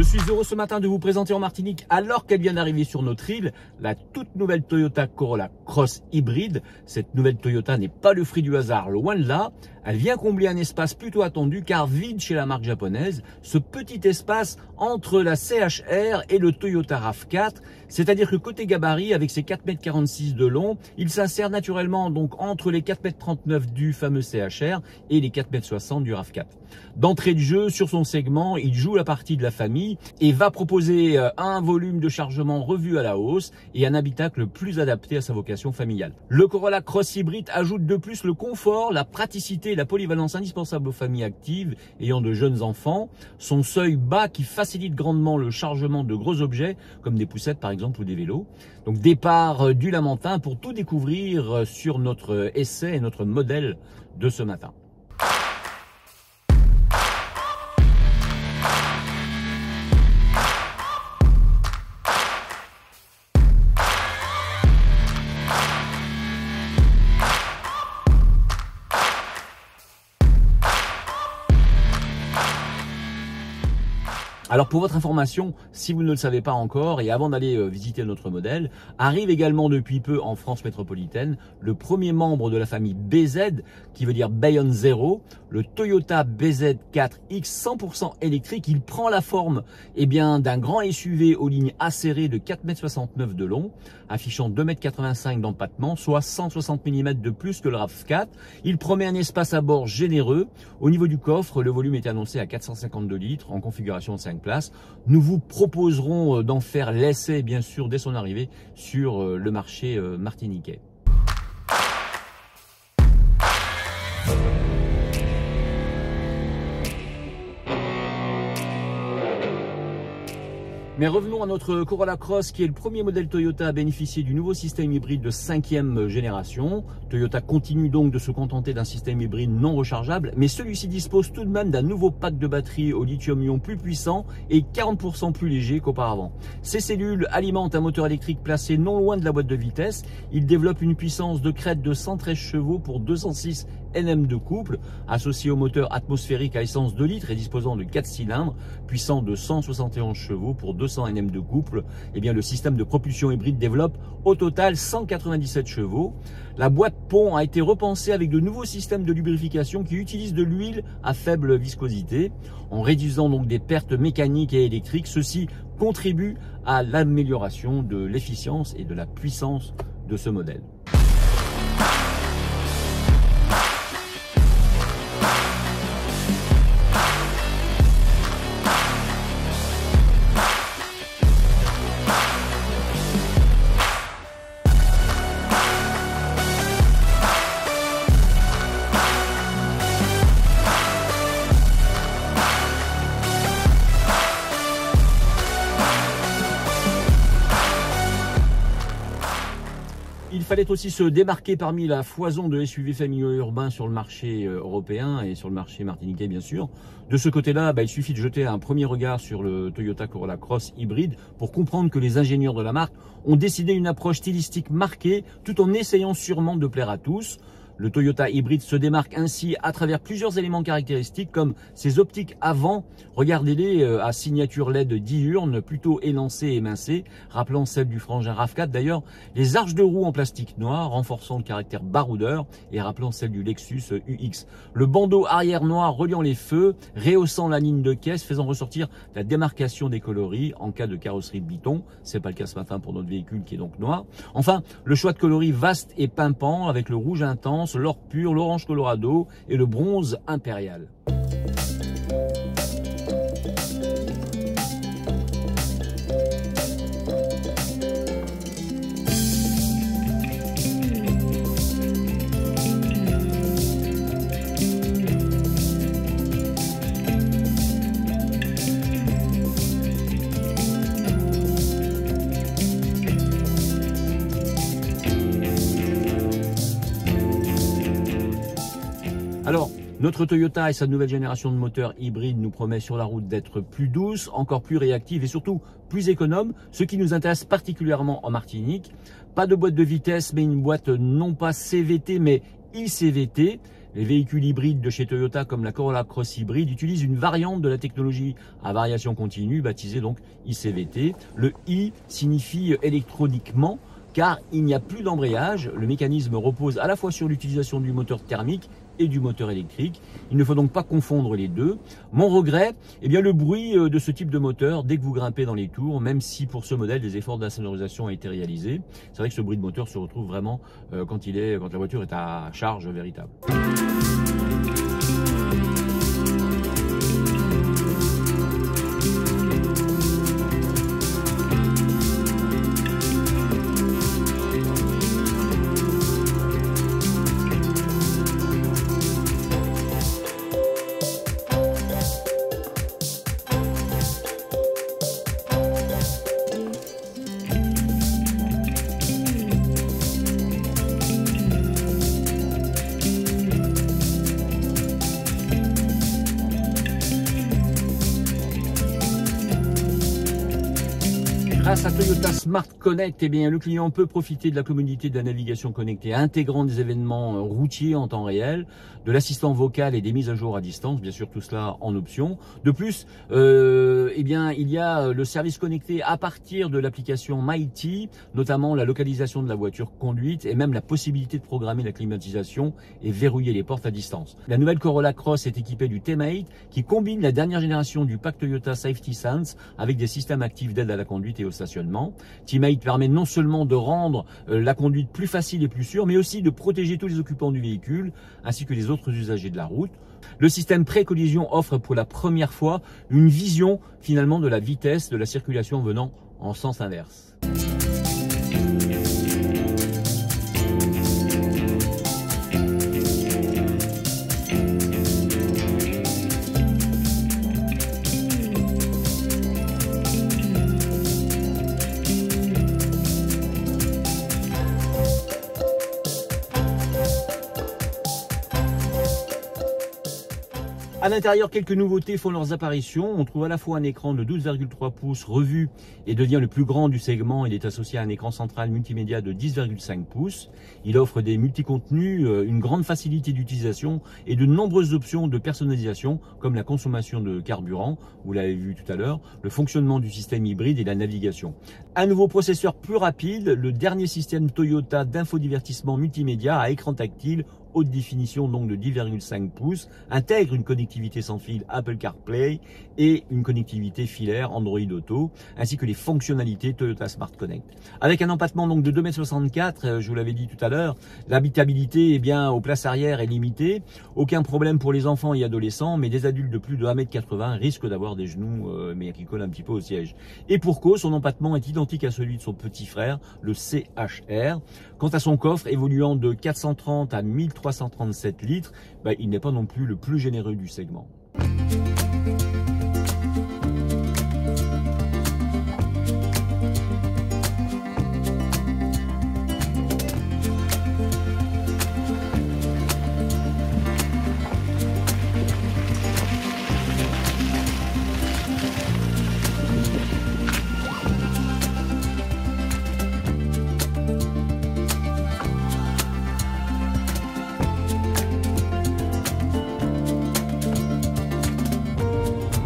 suis heureux ce matin de vous présenter en Martinique, alors qu'elle vient d'arriver sur notre île, la toute nouvelle Toyota Corolla Cross hybride. Cette nouvelle Toyota n'est pas le fruit du hasard, loin de là. Elle vient combler un espace plutôt attendu car vide chez la marque japonaise, ce petit espace entre la CHR et le Toyota RAV4, c'est-à-dire que côté gabarit, avec ses 4,46 m de long, il s'insère naturellement donc entre les 4,39 m du fameux CHR et les 4,60 m du RAV4. D'entrée de jeu, sur son segment, il joue la partie de la famille et va proposer un volume de chargement revu à la hausse et un habitacle plus adapté à sa vocation familiale. Le Corolla Cross hybride ajoute de plus le confort, la praticité et la polyvalence indispensables aux familles actives ayant de jeunes enfants. Son seuil bas qui facilite grandement le chargement de gros objets comme des poussettes par exemple ou des vélos. Donc départ du Lamentin pour tout découvrir sur notre essai et notre modèle de ce matin. Alors pour votre information, si vous ne le savez pas encore et avant d'aller visiter notre modèle, arrive également depuis peu en France métropolitaine le premier membre de la famille BZ qui veut dire Beyond Zero, le Toyota BZ4X 100% électrique. Il prend la forme d'un grand SUV aux lignes acérées de 4,69 m de long, affichant 2,85 m d'empattement, soit 160 mm de plus que le RAV4. Il promet un espace à bord généreux. Au niveau du coffre, le volume est annoncé à 452 litres en configuration de 5 places. Nous vous proposerons d'en faire l'essai bien sûr dès son arrivée sur le marché martiniquais. Mais revenons à notre Corolla Cross qui est le premier modèle Toyota à bénéficier du nouveau système hybride de 5e génération. Toyota continue donc de se contenter d'un système hybride non rechargeable, mais celui-ci dispose tout de même d'un nouveau pack de batterie au lithium-ion plus puissant et 40% plus léger qu'auparavant. Ces cellules alimentent un moteur électrique placé non loin de la boîte de vitesse. Il développe une puissance de crête de 113 chevaux pour 206 Nm de couple, associé au moteur atmosphérique à essence 2 litres et disposant de 4 cylindres, puissant de 171 chevaux pour 200 Nm de couple. Le système de propulsion hybride développe au total 197 chevaux. La boîte pont a été repensée avec de nouveaux systèmes de lubrification qui utilisent de l'huile à faible viscosité. En réduisant donc des pertes mécaniques et électriques, ceci contribue à l'amélioration de l'efficience et de la puissance de ce modèle. Il fallait aussi se démarquer parmi la foison de SUV familiaux urbains sur le marché européen et sur le marché martiniquais bien sûr. De ce côté-là, il suffit de jeter un premier regard sur le Toyota Corolla Cross hybride pour comprendre que les ingénieurs de la marque ont décidé une approche stylistique marquée tout en essayant sûrement de plaire à tous. Le Toyota hybride se démarque ainsi à travers plusieurs éléments caractéristiques comme ses optiques avant. Regardez-les à signature LED diurne, plutôt élancée et émincée, rappelant celle du frangin RAV4 d'ailleurs. Les arches de roue en plastique noir, renforçant le caractère baroudeur et rappelant celle du Lexus UX. Le bandeau arrière noir reliant les feux, rehaussant la ligne de caisse, faisant ressortir la démarcation des coloris en cas de carrosserie de Biton. C'est pas le cas ce matin pour notre véhicule qui est donc noir. Enfin, le choix de coloris vaste et pimpant avec le rouge intense, l'or pur, l'orange colorado et le bronze impérial. Alors, notre Toyota et sa nouvelle génération de moteurs hybrides nous promet sur la route d'être plus douce, encore plus réactive et surtout plus économe, ce qui nous intéresse particulièrement en Martinique. Pas de boîte de vitesse, mais une boîte non pas CVT, mais ICVT. Les véhicules hybrides de chez Toyota comme la Corolla Cross Hybrid utilisent une variante de la technologie à variation continue baptisée donc ICVT. Le I signifie électroniquement car il n'y a plus d'embrayage. Le mécanisme repose à la fois sur l'utilisation du moteur thermique et du moteur électrique. Il ne faut donc pas confondre les deux. Mon regret, eh bien le bruit de ce type de moteur dès que vous grimpez dans les tours, même si pour ce modèle des efforts d'insonorisation ont été réalisés. C'est vrai que ce bruit de moteur se retrouve vraiment quand la voiture est à charge véritable. Grâce à Toyota Smart Connect, eh bien, le client peut profiter de la commodité de la navigation connectée intégrant des événements routiers en temps réel, de l'assistant vocal et des mises à jour à distance, bien sûr tout cela en option. De plus, eh bien, il y a le service connecté à partir de l'application Mighty, notamment la localisation de la voiture conduite et même la possibilité de programmer la climatisation et verrouiller les portes à distance. La nouvelle Corolla Cross est équipée du T-Mate qui combine la dernière génération du pack Toyota Safety Sense avec des systèmes actifs d'aide à la conduite et au stationnement. T-Mate permet non seulement de rendre la conduite plus facile et plus sûre, mais aussi de protéger tous les occupants du véhicule ainsi que les autres usagers de la route. Le système pré-collision offre pour la première fois une vision finalement de la vitesse de la circulation venant en sens inverse. À l'intérieur, quelques nouveautés font leurs apparitions. On trouve à la fois un écran de 12,3 pouces revu et devient le plus grand du segment. Il est associé à un écran central multimédia de 10,5 pouces. Il offre des multicontenus, une grande facilité d'utilisation et de nombreuses options de personnalisation comme la consommation de carburant, vous l'avez vu tout à l'heure, le fonctionnement du système hybride et la navigation. Un nouveau processeur plus rapide, le dernier système Toyota d'infodivertissement multimédia à écran tactile haute définition donc de 10,5 pouces, intègre une connectivité sans fil Apple CarPlay et une connectivité filaire Android Auto, ainsi que les fonctionnalités Toyota Smart Connect. Avec un empattement donc de 2,64 m, je vous l'avais dit tout à l'heure, l'habitabilité eh bien aux places arrière est limitée, aucun problème pour les enfants et adolescents, mais des adultes de plus de 1,80 m risquent d'avoir des genoux mais qui collent un petit peu au siège. Et pour cause, son empattement est identique à celui de son petit frère, le CHR. Quant à son coffre, évoluant de 430 à 1337 litres, il n'est pas non plus le plus généreux du segment.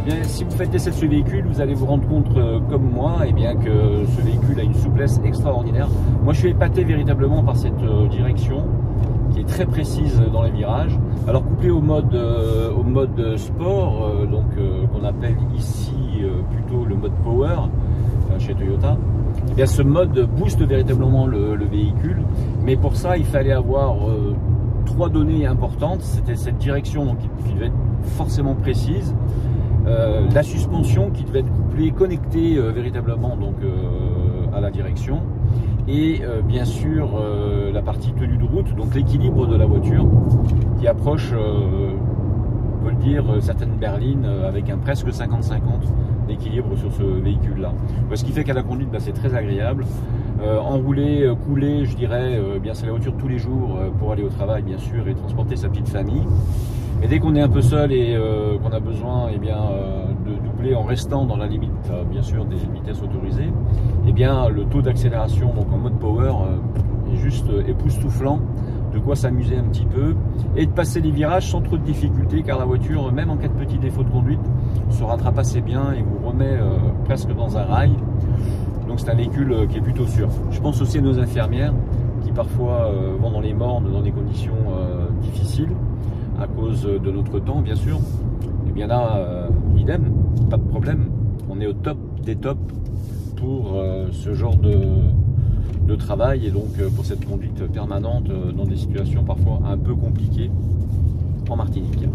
Bien, si vous faites l'essai de ce véhicule, vous allez vous rendre compte, comme moi, eh bien, que ce véhicule a une souplesse extraordinaire. Moi, je suis épaté véritablement par cette direction qui est très précise dans les virages. Alors, couplé au mode sport, qu'on appelle ici plutôt le mode power chez Toyota, eh bien, ce mode booste véritablement le véhicule. Mais pour ça, il fallait avoir trois données importantes. C'était cette direction donc, qui devait être forcément précise. La suspension qui devait être couplée, connectée véritablement donc, à la direction et bien sûr la partie tenue de route, donc l'équilibre de la voiture qui approche, on peut le dire, certaines berlines avec un presque 50-50 d'équilibre sur ce véhicule là. Ce qui fait qu'à la conduite c'est très agréable. Enrouler, couler, je dirais, bien c'est la voiture de tous les jours pour aller au travail bien sûr et transporter sa petite famille. Mais dès qu'on est un peu seul et qu'on a besoin eh bien, de doubler en restant dans la limite bien sûr des vitesses autorisées, eh bien le taux d'accélération donc en mode power est juste époustouflant de quoi s'amuser un petit peu et de passer les virages sans trop de difficultés, car la voiture, même en cas de petit défaut de conduite, se rattrape assez bien et vous remet presque dans un rail. Donc c'est un véhicule qui est plutôt sûr. Je pense aussi à nos infirmières qui parfois vont dans les mornes dans des conditions difficiles à cause de notre temps, bien sûr. Et bien là, idem, pas de problème. On est au top des tops pour ce genre de travail et donc pour cette conduite permanente dans des situations parfois un peu compliquées en Martinique.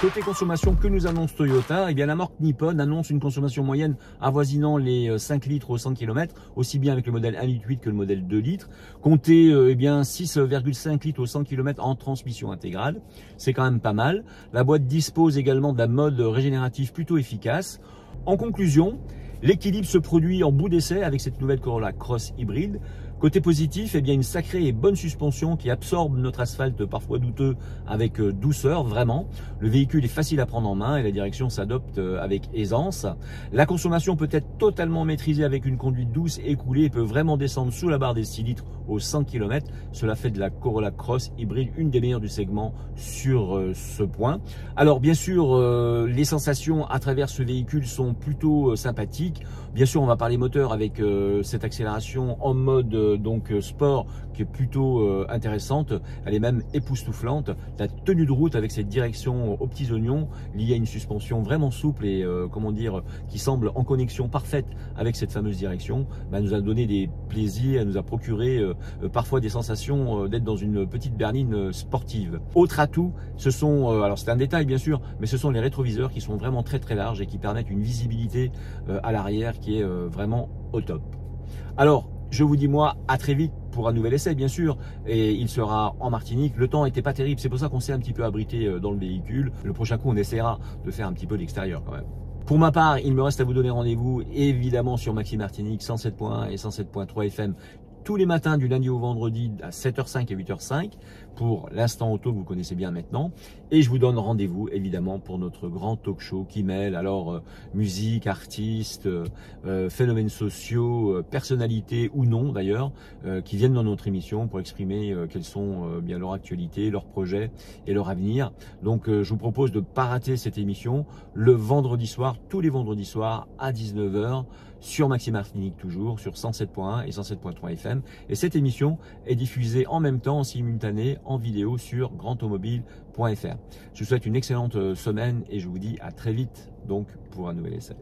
Côté consommation, que nous annonce Toyota? Eh bien, la marque Nippon annonce une consommation moyenne avoisinant les 5 litres au 100 km, aussi bien avec le modèle 1,8 litre que le modèle 2 litres. Comptez eh bien 6,5 litres au 100 km en transmission intégrale. C'est quand même pas mal. La boîte dispose également d'un mode régénératif plutôt efficace. En conclusion, l'équilibre se produit en bout d'essai avec cette nouvelle Corolla Cross hybride. Côté positif, eh bien une sacrée et bonne suspension qui absorbe notre asphalte parfois douteux avec douceur, vraiment. Le véhicule est facile à prendre en main et la direction s'adopte avec aisance. La consommation peut être totalement maîtrisée avec une conduite douce et coulée et peut vraiment descendre sous la barre des 6 litres aux 100 km. Cela fait de la Corolla Cross hybride une des meilleures du segment sur ce point. Alors bien sûr, les sensations à travers ce véhicule sont plutôt sympathiques. Bien sûr, on va parler moteur avec cette accélération en mode donc sport qui est plutôt intéressante. Elle est même époustouflante. La tenue de route avec cette direction aux petits oignons liée à une suspension vraiment souple et comment dire, qui semble en connexion parfaite avec cette fameuse direction, nous a donné des plaisirs, elle nous a procuré parfois des sensations d'être dans une petite berline sportive. Autre atout, ce sont, alors c'est un détail bien sûr, mais ce sont les rétroviseurs qui sont vraiment très très larges et qui permettent une visibilité à l'arrière qui est vraiment au top. Alors, je vous dis moi à très vite pour un nouvel essai bien sûr, et il sera en Martinique. Le temps n'était pas terrible, c'est pour ça qu'on s'est un petit peu abrité dans le véhicule. Le prochain coup on essaiera de faire un petit peu l'extérieur quand même. Pour ma part, il me reste à vous donner rendez-vous évidemment sur Maxi Martinique 107.1 et 107.3 FM tous les matins du lundi au vendredi à 7h05 et 8h05 pour l'instant auto que vous connaissez bien maintenant. Et je vous donne rendez-vous évidemment pour notre grand talk show qui mêle alors musique, artistes, phénomènes sociaux, personnalités ou non d'ailleurs, qui viennent dans notre émission pour exprimer quelles sont bien leur actualité, leurs projets et leur avenir. Donc je vous propose de ne pas rater cette émission le vendredi soir, tous les vendredis soirs à 19h sur Maxi Martinique toujours, sur 107.1 et 107.3 FM. Et cette émission est diffusée en même temps, en simultané, en vidéo sur grandautomobile.fr. Je vous souhaite une excellente semaine et je vous dis à très vite donc pour un nouvel essai.